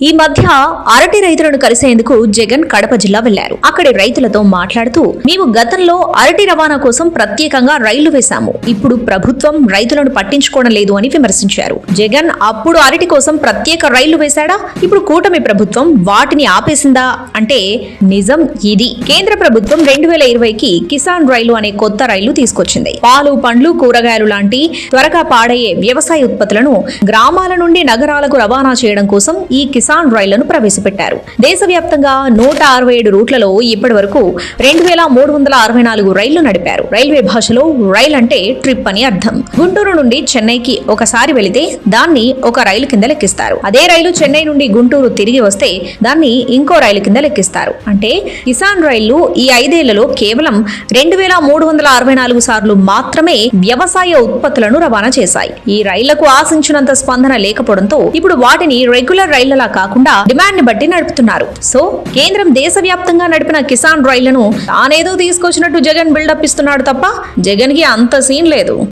ఈ మధ్య అరటి రైతులను కలిసేందుకు జగన్ కడప జిల్లా వెళ్లారు. అక్కడి రైతులతో మాట్లాడుతూ మేము గతంలో అరటి రవాణా కోసం ప్రత్యేకంగా రైళ్లు వేశాము. ఇప్పుడు ప్రభుత్వం రైతులను పట్టించుకోవడం లేదు అని విమర్శించారు. జగన్ అప్పుడు అరటి కోసం ప్రత్యేక రైళ్లు వేశాడా? ఇప్పుడు కూటమి ప్రభుత్వం వాటిని ఆపేసిందా అంటే నిజం ఇది. కేంద్ర ప్రభుత్వం 2020కి కిసాన్ రైలు అనే కొత్త రైలు తీసుకొచ్చింది. పాలు, పండ్లు, కూరగాయలు లాంటి త్వరగా పాడయ్యే వ్యవసాయ ఉత్పత్తులను గ్రామాల నుండి నగరాలకు రవాణా చేయడం కోసం ఈ కిసాన్ రైళ్లను ప్రవేశపెట్టారు. దేశవ్యాప్తంగా 167 రూట్లలో ఇప్పటి వరకు 2364 రైళ్లు నడిపారు. రైల్వే భాషలో రైల్ అంటే ట్రిప్ అని అర్థం. గుంటూరు నుండి చెన్నైకి ఒకసారి వెళితే దాన్ని ఒక రైలు కింద లెక్కిస్తారు. అదే రైలు చెన్నై నుండి గుంటూరు తిరిగి వస్తే దాన్ని ఇంకో రైలు కింద లెక్కిస్తారు. అంటే కిసాన్ రైళ్లు ఈ 5 ఏళ్లలో కేవలం 2364 సార్లు మాత్రమే వ్యవసాయ ఉత్పత్తులను రవాణా చేశాయి. ఈ రైళ్లకు ఆశించినంత స్పందన లేకపోవడంతో ఇప్పుడు వాటిని రెగ్యులర్ రైళ్లలా కాకుండా డిమాండ్ ని బట్టి నడుపుతున్నారు. సో కేంద్రం దేశవ్యాప్తంగా నడిపిన కిసాన్ రైళ్లను తానేదో తీసుకొచ్చినట్టు జగన్ బిల్డప్ ఇస్తున్నాడు తప్ప జగన్ కి అంత సీన్ లేదు.